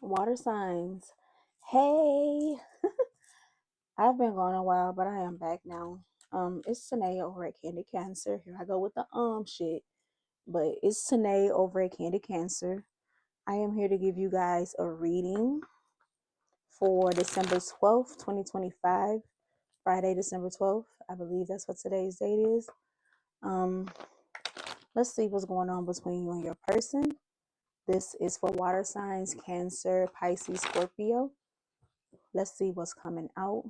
Water signs. Hey, I've been gone a while, but I am back now. It's Tanae over at Candy Cancer. Here I go with the shit. But it's Tanae over at Candy Cancer. I am here to give you guys a reading for December 12th, 2025. Friday, December 12th. I believe that's what today's date is. Um, let's see what's going on between you and your person. This is for water signs, Cancer, Pisces, Scorpio. Let's see what's coming out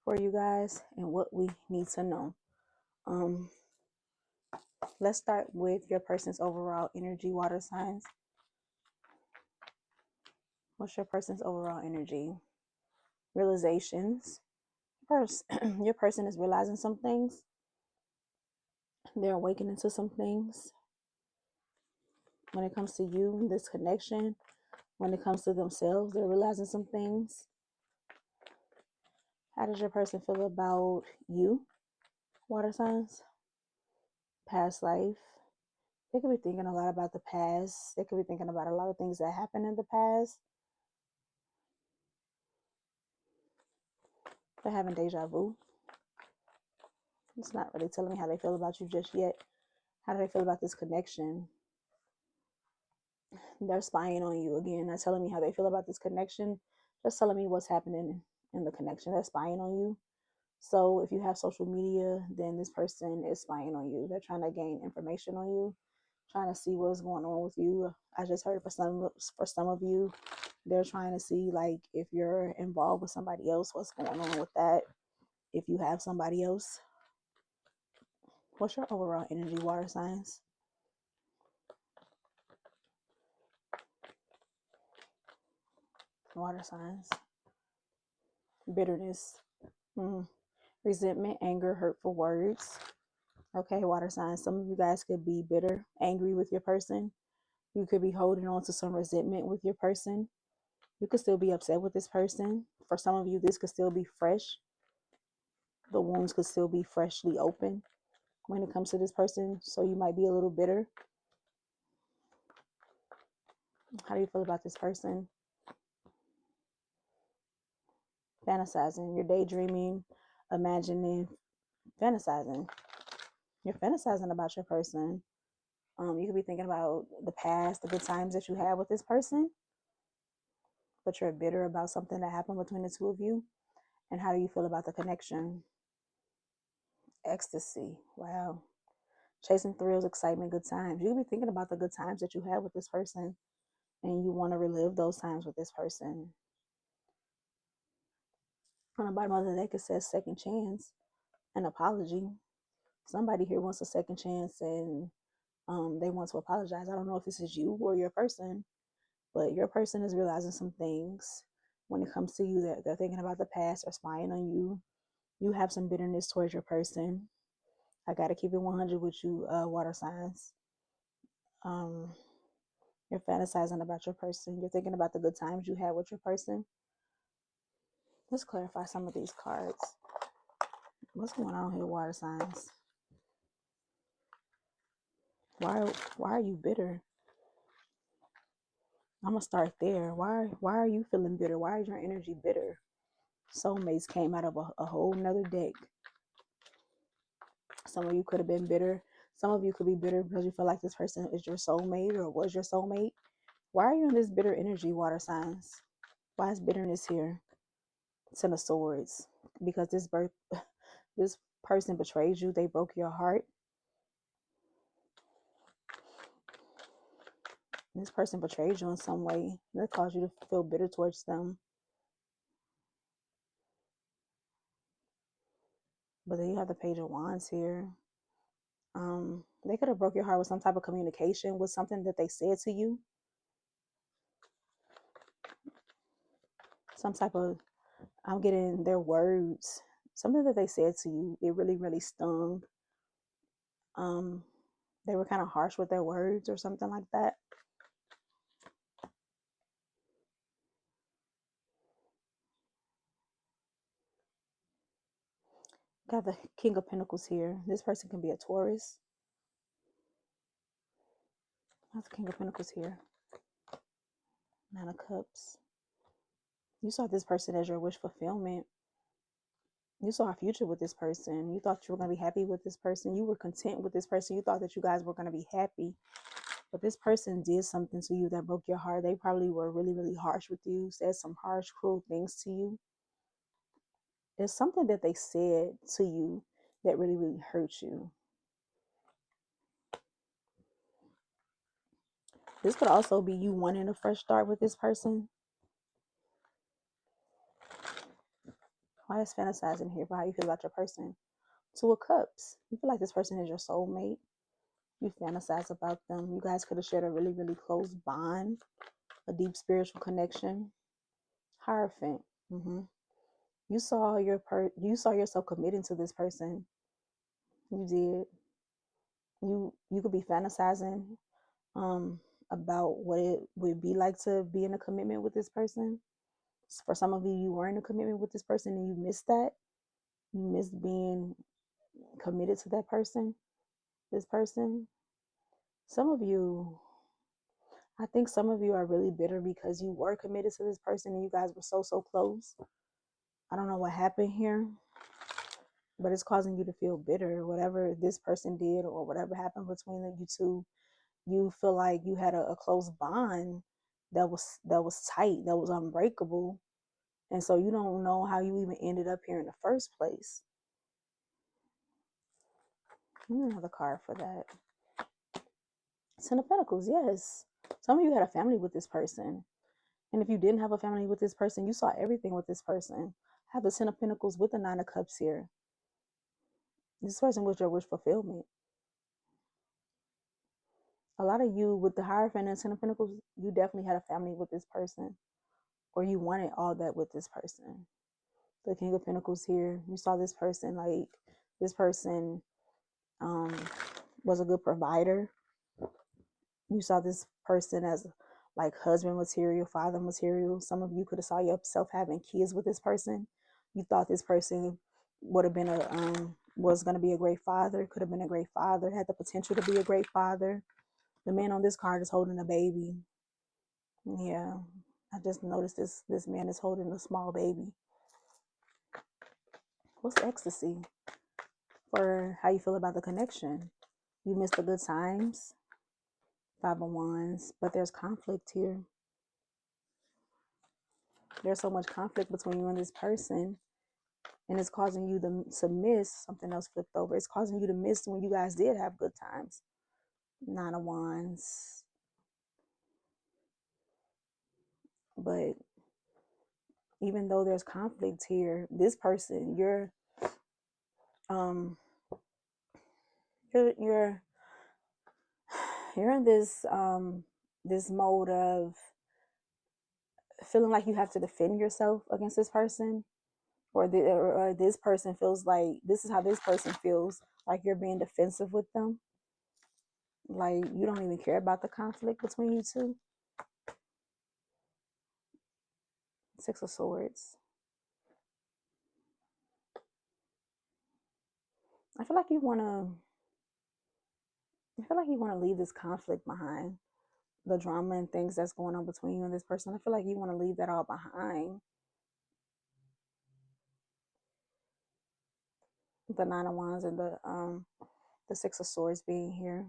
for you guys and what we need to know. Um, let's start with your person's overall energy, water signs. What's your person's overall energy? Realizations. First, your person is realizing some things. They're awakening to some things. When it comes to you, this connection, when it comes to themselves, they're realizing some things. How does your person feel about you, water signs? Past life. They could be thinking a lot about the past. They could be thinking about a lot of things that happened in the past. They're having deja vu. It's not really telling me how they feel about you just yet. How do they feel about this connection? They're spying on you again. Not telling me how they feel about this connection. Just telling me what's happening in the connection. They're spying on you. So if you have social media, then this person is spying on you. They're trying to gain information on you, trying to see what's going on with you. I just heard for some of you, they're trying to see like if you're involved with somebody else, what's going on with that. If you have somebody else. What's your overall energy, water signs? Water signs. Bitterness. Mm. Resentment, anger, hurtful words. Okay, water signs. Some of you guys could be bitter, angry with your person. You could be holding on to some resentment with your person. You could still be upset with this person. For some of you, this could still be fresh. The wounds could still be freshly open when it comes to this person. So you might be a little bitter. How do you feel about this person? Fantasizing. You're daydreaming, imagining, fantasizing. You're fantasizing about your person. You could be thinking about the past, the good times that you had with this person, but you're bitter about something that happened between the two of you. And how do you feel about the connection? Ecstasy. Wow. Chasing thrills, excitement, good times. You could be thinking about the good times that you had with this person and you want to relive those times with this person. On the bottom of the deck, it says second chance, an apology. Somebody here wants a second chance and they want to apologize. I don't know if this is you or your person, but your person is realizing some things when it comes to you that they're thinking about the past or spying on you. You have some bitterness towards your person. I got to keep it 100 with you, water signs. Um, you're fantasizing about your person. You're thinking about the good times you had with your person. Let's clarify some of these cards. What's going on here, water signs? Why are you bitter? I'm gonna start there. Why are you feeling bitter? Why is your energy bitter? Soulmates came out of a whole nother deck. Some of you could have been bitter. Some of you could be bitter because you feel like this person is your soulmate or was your soulmate. Why are you in this bitter energy, water signs? Why is bitterness here? Ten of Swords. Because this person betrayed you. They broke your heart. This person betrayed you in some way. That caused you to feel bitter towards them. But then you have the Page of Wands here. They could have broke your heart with some type of communication, with something that they said to you. Some type of, I'm getting their words. Something that they said to you, it really, really stung. They were kind of harsh with their words or something like that. Got the King of Pentacles here. This person can be a Taurus. That's the King of Pentacles here. Nine of Cups. You saw this person as your wish fulfillment. You saw a future with this person. You thought you were going to be happy with this person. You were content with this person. You thought that you guys were going to be happy. But this person did something to you that broke your heart. They probably were really, really harsh with you, said some harsh, cruel things to you. There's something that they said to you that really, really hurt you. This could also be you wanting a fresh start with this person. Why is fantasizing here for how you feel about your person? Two of Cups. You feel like this person is your soulmate. You fantasize about them. You guys could have shared a really, really close bond, a deep spiritual connection. Hierophant. You saw you saw yourself committing to this person. You did. You could be fantasizing um about what it would be like to be in a commitment with this person. For some of you, you were in a commitment with this person and you missed that. You missed being committed to that person, this person. Some of you, I think some of you are really bitter because you were committed to this person and you guys were so, so close. I don't know what happened here, but it's causing you to feel bitter. Whatever this person did or whatever happened between you two, you feel like you had a close bond that was tight, that was unbreakable. And so you don't know how you even ended up here in the first place. Another card for that. Ten of Pentacles, yes. Some of you had a family with this person. And if you didn't have a family with this person, you saw everything with this person. Have the Ten of Pentacles with the Nine of Cups here. This person was your wish fulfillment. A lot of you with the Hierophant and Ten of Pentacles, you definitely had a family with this person. Or you wanted all that with this person. The King of Pentacles here. You saw this person like this person was a good provider. You saw this person as like husband material, father material. Some of you could have saw yourself having kids with this person. You thought this person would have been was going to be a great father, could have been a great father, had the potential to be a great father. The man on this card is holding a baby. Yeah, I just noticed this man is holding a small baby. What's ecstasy for how you feel about the connection? You missed the good times. Five of Wands, but there's conflict here. There's so much conflict between you and this person, and it's causing you to miss something else flipped over. It's causing you to miss when you guys did have good times. Nine of Wands. But even though there's conflict here, this person, um you're you're in this mode of feeling like you have to defend yourself against this person, or this person feels like this is how this person feels, like you're being defensive with them, like you don't even care about the conflict between you two. Six of Swords. I feel like you want to I feel like you want to leave this conflict behind, the drama and things that's going on between you and this person. I feel like you want to leave that all behind. The Nine of Wands and the Six of Swords being here.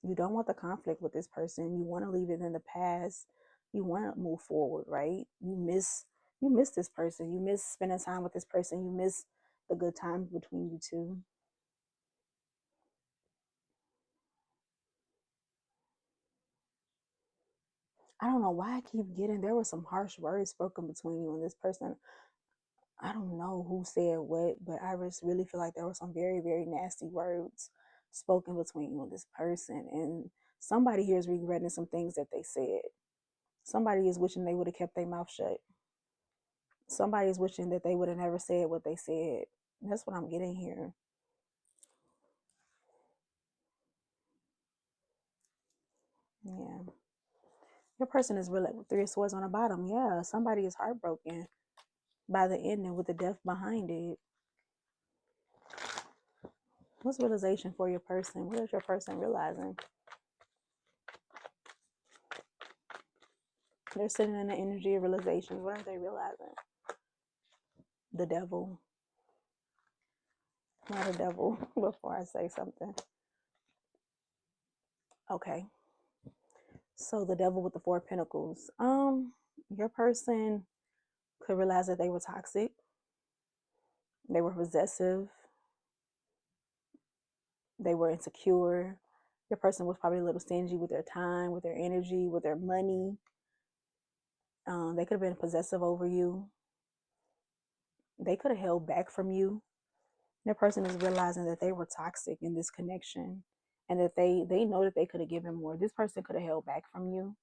You don't want the conflict with this person. You want to leave it in the past. You want to move forward, right? You miss this person. You miss spending time with this person. You miss the good times between you two. I don't know why I keep getting there were some harsh words spoken between you and this person. I don't know who said what, but I just really feel like there were some very, very nasty words spoken between you and this person. And somebody here is regretting some things that they said. Somebody is wishing they would have kept their mouth shut. Somebody is wishing that they would have never said what they said. That's what I'm getting here. Yeah. Your person is really with Three of Swords on the bottom. Yeah. Somebody is heartbroken by the ending with the death behind it. What's realization for your person? What is your person realizing? They're sitting in the energy of realizations. What are they realizing? The devil. Not a devil before I say something. Okay. So the devil with the 4 of Pentacles. Your person could realize that they were toxic. They were possessive. They were insecure. Your person was probably a little stingy with their time, with their energy, with their money. They could have been possessive over you. They could have held back from you. Their person is realizing that they were toxic in this connection, and that they know that they could have given more. This person could have held back from you.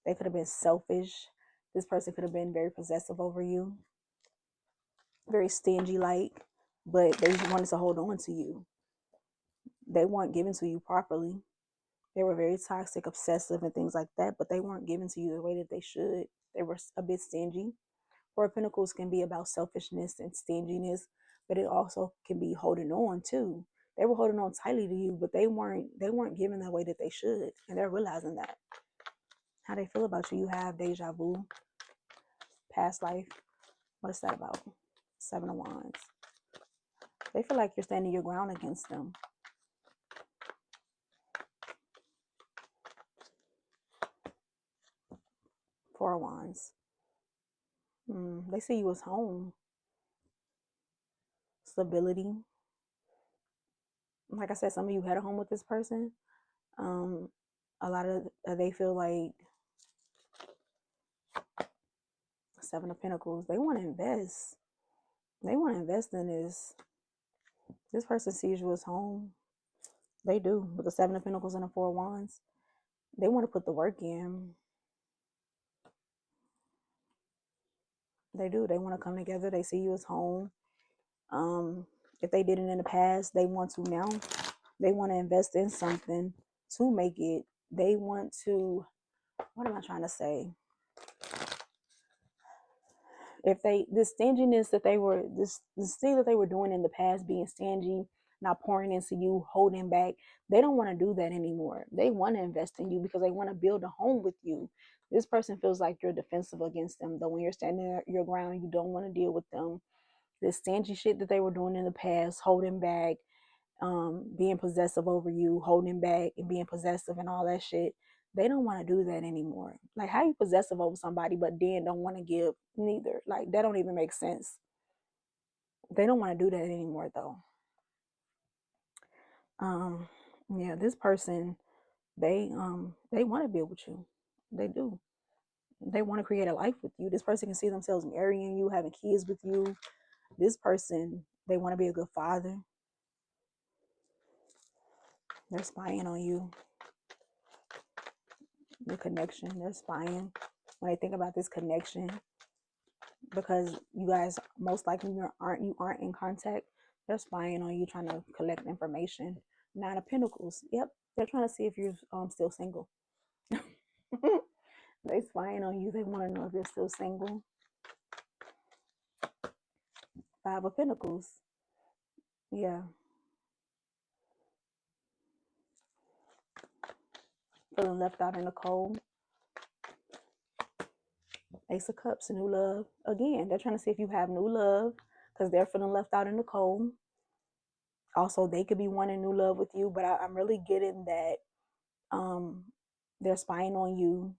They could have been selfish. This person could have been very possessive over you, very stingy like, but they wanted to hold on to you. They weren't given to you properly. They were very toxic, obsessive, and things like that, but they weren't given to you the way that they should. They were a bit stingy. 4 of Pentacles can be about selfishness and stinginess, but it also can be holding on too. They were holding on tightly to you, but they weren't given the way that they should, and they're realizing that. How they feel about you? You have deja vu, past life. What is that about? 7 of Wands. They feel like you're standing your ground against them. 4 of Wands. They see you as home, stability. Like I said, some of you had a home with this person. A lot of they feel like 7 of Pentacles. They want to invest. They want to invest in this. This person sees you as home. They do. With the 7 of Pentacles and the 4 of Wands, they want to put the work in. They do. They want to come together. They see you as home. If they did it in the past, they want to now. They want to invest in something to make it. They want to, what am I trying to say? If this stinginess that they were, this thing that they were doing in the past, being stingy, not pouring into you, holding back, they don't want to do that anymore. They want to invest in you because they want to build a home with you. This person feels like you're defensive against them, though when you're standing your ground, you don't want to deal with them. This stingy shit that they were doing in the past, holding back, being possessive over you, holding back and being possessive and all that shit, they don't want to do that anymore. Like, how you possessive over somebody but then don't want to give neither? Like, that don't even make sense. They don't want to do that anymore though. Yeah, this person, they want to build with you. They do. They want to create a life with you. This person can see themselves marrying you, having kids with you. This person, they want to be a good father. They're spying on you. The connection, they're spying when they think about this connection, because you guys most likely you aren't in contact. They're spying on you, trying to collect information. 9 of Pentacles. Yep, they're trying to see if you're still single. They spying on you. They want to know if you're still single. 5 of Pentacles. Yeah. Feeling left out in the cold. Ace of Cups, new love. Again, they're trying to see if you have new love because they're feeling left out in the cold. Also, they could be wanting new love with you, but I'm really getting that they're spying on you,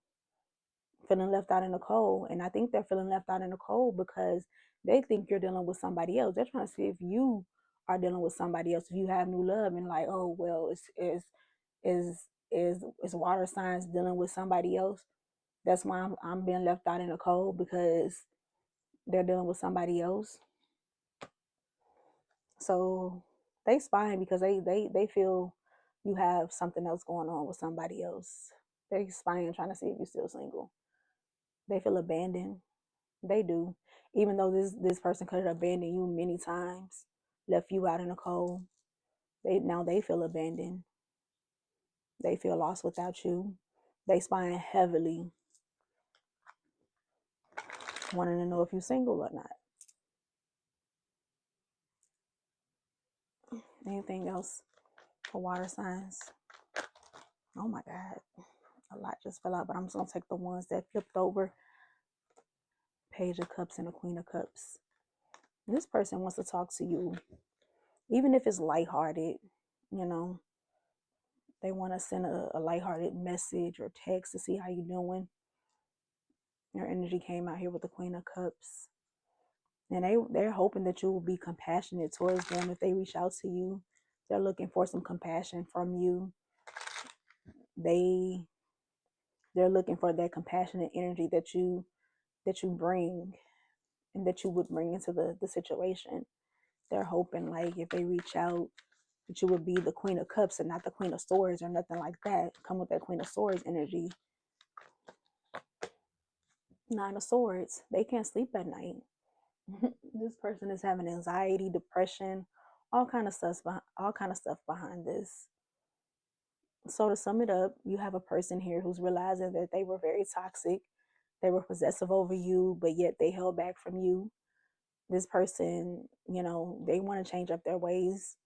feeling left out in the cold. And I think they're feeling left out in the cold because they think you're dealing with somebody else. They're trying to see if you are dealing with somebody else, if you have new love, and like, oh well, is water signs dealing with somebody else. That's why I'm being left out in the cold, because they're dealing with somebody else. So they spying because they feel you have something else going on with somebody else. They spying, trying to see if you're still single. They feel abandoned. They do. Even though this person could have abandoned you many times, left you out in the cold. They feel abandoned. They feel lost without you. They spying heavily, wanting to know if you're single or not. Anything else for water signs? Oh my God, a lot just fell out, but I'm just gonna take the ones that flipped over. Page of Cups and the Queen of Cups. This person wants to talk to you, even if it's lighthearted. You know, they want to send a lighthearted message or text to see how you're doing. Your energy came out here with the Queen of Cups. And they're hoping that you will be compassionate towards them if they reach out to you. They're looking for some compassion from you. They're looking for that compassionate energy that you bring and that you would bring into the situation. They're hoping like if they reach out that you would be the Queen of Cups and not the Queen of Swords or nothing like that. Come with that Queen of Swords energy. Nine of Swords. They can't sleep at night. This person is having anxiety, depression, all kind of stuff behind this. So to sum it up, you have a person here who's realizing that they were very toxic. They were possessive over you, but yet they held back from you. This person, you know, they want to change up their ways.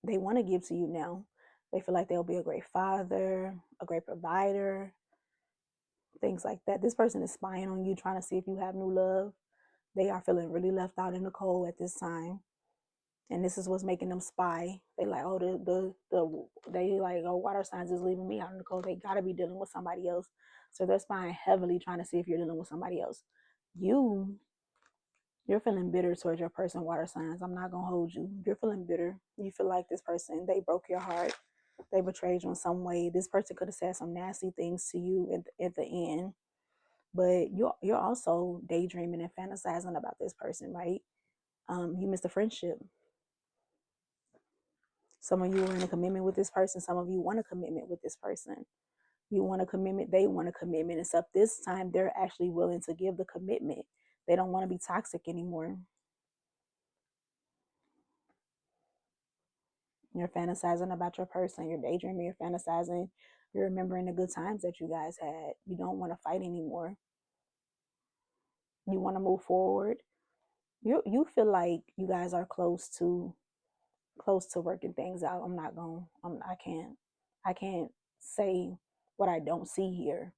They want to give to you now. They feel like they'll be a great father, a great provider, things like that. This person is spying on you, trying to see if you have new love. They are feeling really left out in the cold at this time. And this is what's making them spy. They like, oh, they like, oh, water signs is leaving me out in the cold. They gotta be dealing with somebody else. So they're spying heavily, trying to see if you're dealing with somebody else. You're feeling bitter towards your person, water signs. I'm not gonna hold you. You're feeling bitter. You feel like this person, they broke your heart. They betrayed you in some way. This person could have said some nasty things to you at the end. But you're also daydreaming and fantasizing about this person, right? You missed a friendship. Some of you are in a commitment with this person. Some of you want a commitment with this person. You want a commitment. They want a commitment. Except this time, they're actually willing to give the commitment. They don't want to be toxic anymore. You're fantasizing about your person. You're daydreaming. You're fantasizing. You're remembering the good times that you guys had. You don't want to fight anymore. You want to move forward. You feel like you guys are close to working things out. I can't say what I don't see here.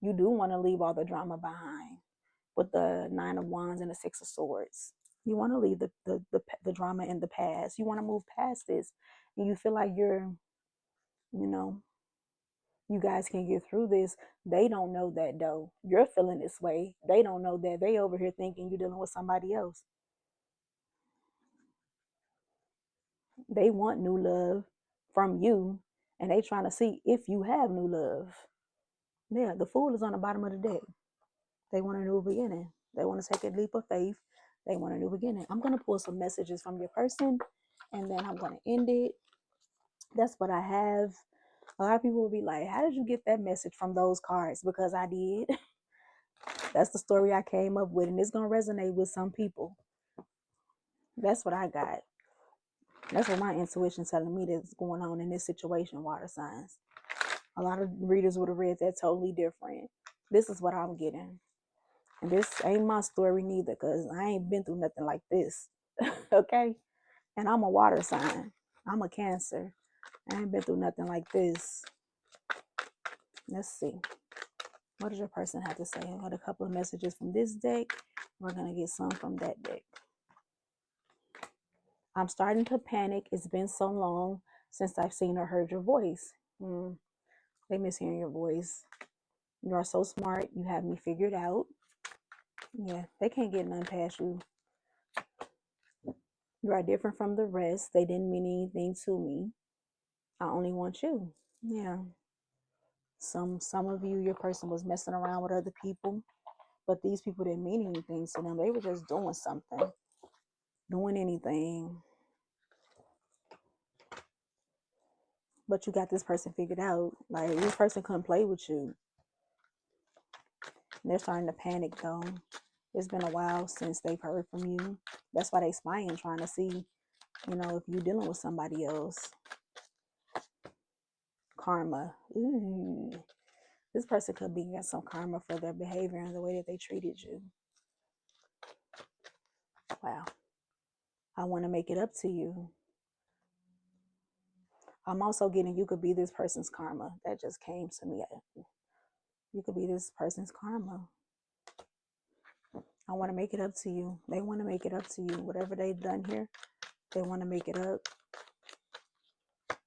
You do want to leave all the drama behind with the Nine of Wands and the Six of Swords. You want to leave the drama in the past. You want to move past this. And you feel like you know, you guys can get through this. They don't know that though. You're feeling this way. They don't know that. They over here thinking you're dealing with somebody else. They want new love from you, and they trying to see if you have new love. Yeah, the Fool is on the bottom of the deck. They want a new beginning. They want to take a leap of faith. They want a new beginning. I'm going to pull some messages from your person, and then I'm going to end it. That's what I have. A lot of people will be like, how did you get that message from those cards? Because I did. That's the story I came up with, and it's going to resonate with some people. That's what I got. That's what my intuition telling me that's going on in this situation, water signs. A lot of readers would have read that totally different. This is what I'm getting. And this ain't my story neither, because I ain't been through nothing like this. Okay? And I'm a water sign. I'm a Cancer. I ain't been through nothing like this. Let's see. What does your person have to say? I got a couple of messages from this deck. We're going to get some from that deck. I'm starting to panic. It's been so long since I've seen or heard your voice. They miss hearing your voice. You are so smart. You have me figured out. Yeah, they can't get none past you. You are different from the rest. They didn't mean anything to me. I only want you. Yeah. Some of you, your person was messing around with other people, but these people didn't mean anything to them. They were just doing something, doing anything. But you got this person figured out. Like, this person couldn't play with you. And they're starting to panic though. It's been a while since they've heard from you. That's why they spying, trying to see, if you're dealing with somebody else. Karma. Ooh. This person could be getting some karma for their behavior and the way that they treated you. Wow. I want to make it up to you. I'm also getting you could be this person's karma. That just came to me. You could be this person's karma. I want to make it up to you. They want to make it up to you. Whatever they've done here, they want to make it up.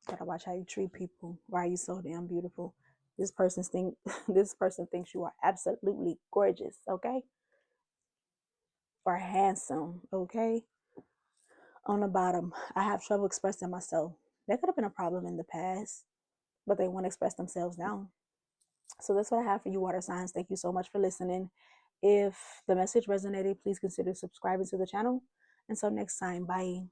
Gotta watch how you treat people. Why are you so damn beautiful? This person thinks you are absolutely gorgeous, okay? Or handsome, okay? On the bottom, I have trouble expressing myself. That could have been a problem in the past, but they want to express themselves now. So that's what I have for you, water signs. Thank you so much for listening. If the message resonated, please consider subscribing to the channel. Until next time, bye.